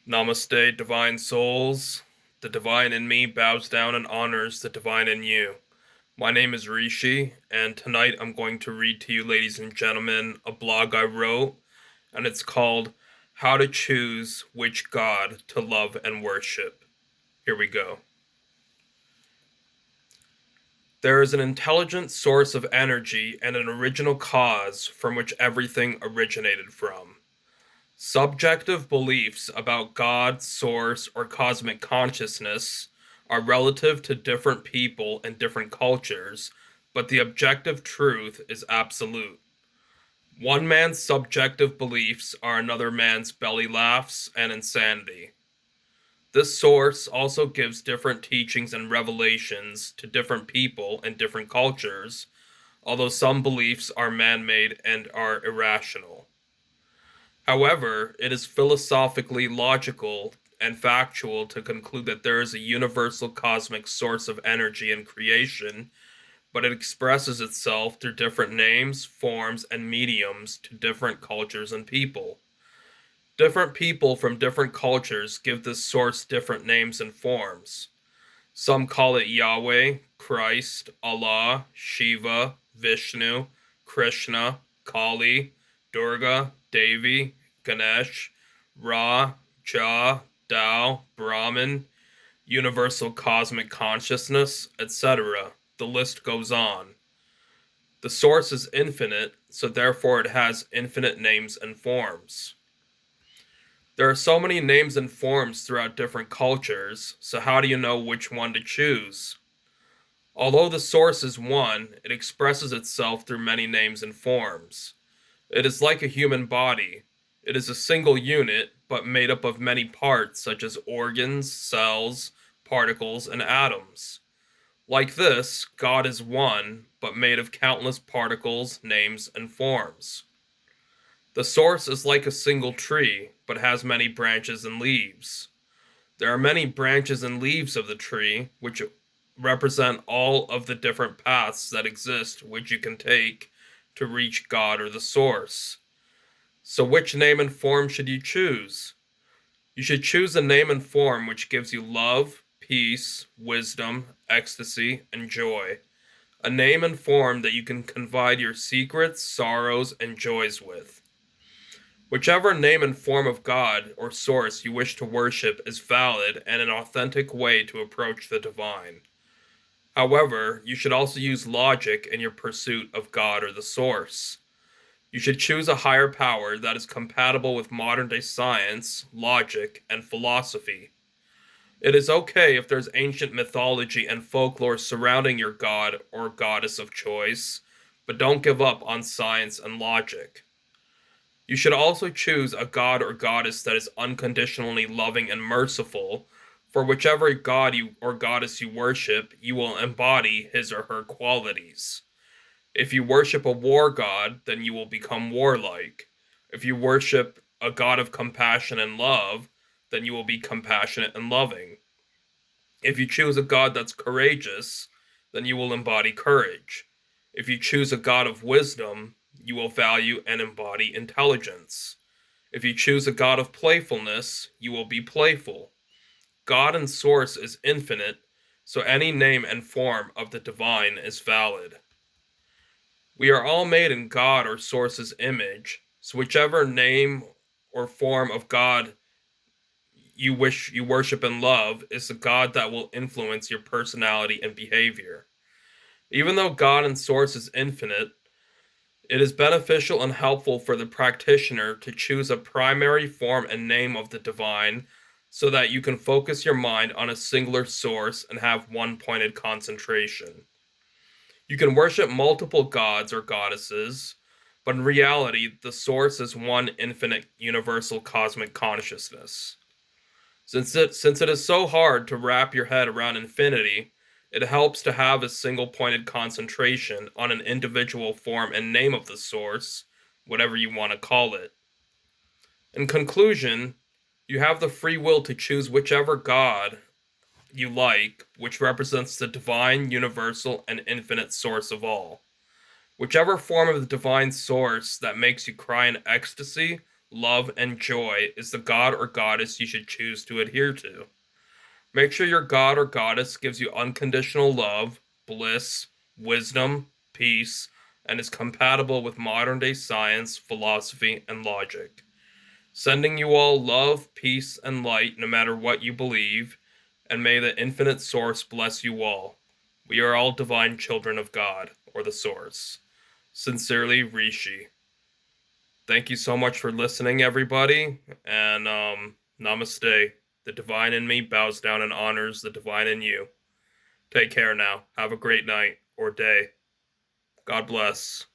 Namaste, divine souls. The divine in me bows down and honors the divine in you. My name is Rishi, and tonight I'm going to read to you, ladies and gentlemen, a blog I wrote, and it's called How to Choose Which God to Love and Worship. Here we go. There is an intelligent source of energy and an original cause from which everything originated from. Subjective beliefs about God, source, or cosmic consciousness are relative to different people and different cultures, but the objective truth is absolute. One man's subjective beliefs are another man's belly laughs and insanity. This source also gives different teachings and revelations to different people and different cultures, although some beliefs are man-made and are irrational. However, it is philosophically logical and factual to conclude that there is a universal cosmic source of energy and creation, but it expresses itself through different names, forms, and mediums to different cultures and people. Different people from different cultures give this source different names and forms. Some call it Yahweh, Christ, Allah, Shiva, Vishnu, Krishna, Kali, Durga, Devi, Ganesh, Ra, Jah, Tao, Brahman, Universal Cosmic Consciousness, etc. The list goes on. The source is infinite, so therefore it has infinite names and forms. There are so many names and forms throughout different cultures, so how do you know which one to choose? Although the source is one, it expresses itself through many names and forms. It is like a human body. It is a single unit, but made up of many parts such as organs, cells, particles, and atoms. Like this, God is one, but made of countless particles, names, and forms. The source is like a single tree, but has many branches and leaves. There are many branches and leaves of the tree, which represent all of the different paths that exist which you can take to reach God or the source. So which name and form should you choose? You should choose a name and form which gives you love, peace, wisdom, ecstasy, and joy. A name and form that you can confide your secrets, sorrows, and joys with. Whichever name and form of God or source you wish to worship is valid and an authentic way to approach the divine. However, you should also use logic in your pursuit of God or the source. You should choose a higher power that is compatible with modern day science, logic, and philosophy. It is okay if there's ancient mythology and folklore surrounding your god or goddess of choice, but don't give up on science and logic. You should also choose a god or goddess that is unconditionally loving and merciful. For whichever god you or goddess you worship, you will embody his or her qualities. If you worship a war god, then you will become warlike. If you worship a god of compassion and love, then you will be compassionate and loving. If you choose a god that's courageous, then you will embody courage. If you choose a god of wisdom, you will value and embody intelligence. If you choose a god of playfulness, you will be playful. God and source is infinite, so any name and form of the divine is valid. We are all made in God or source's image, so whichever name or form of God you worship and love is the God that will influence your personality and behavior. Even though God and source is infinite, it is beneficial and helpful for the practitioner to choose a primary form and name of the divine so that you can focus your mind on a singular source and have one pointed concentration. You can worship multiple gods or goddesses, but in reality, the source is one infinite universal cosmic consciousness. Since it is so hard to wrap your head around infinity, it helps to have a single pointed concentration on an individual form and name of the source, whatever you want to call it. In conclusion, you have the free will to choose whichever God you like, which represents the divine, universal, and infinite source of all. Whichever form of the divine source that makes you cry in ecstasy love, and joy is the god or goddess you should choose to adhere to. Make sure your god or goddess gives you unconditional love, bliss, wisdom, peace, and is compatible with modern day science, philosophy, and logic. Sending you all love, peace, and light no matter what you believe, and may the infinite source bless you all. We are all divine children of God, or the source. Sincerely, Rishi. Thank you so much for listening, everybody, and namaste. The divine in me bows down and honors the divine in you. Take care now. Have a great night or day. God bless.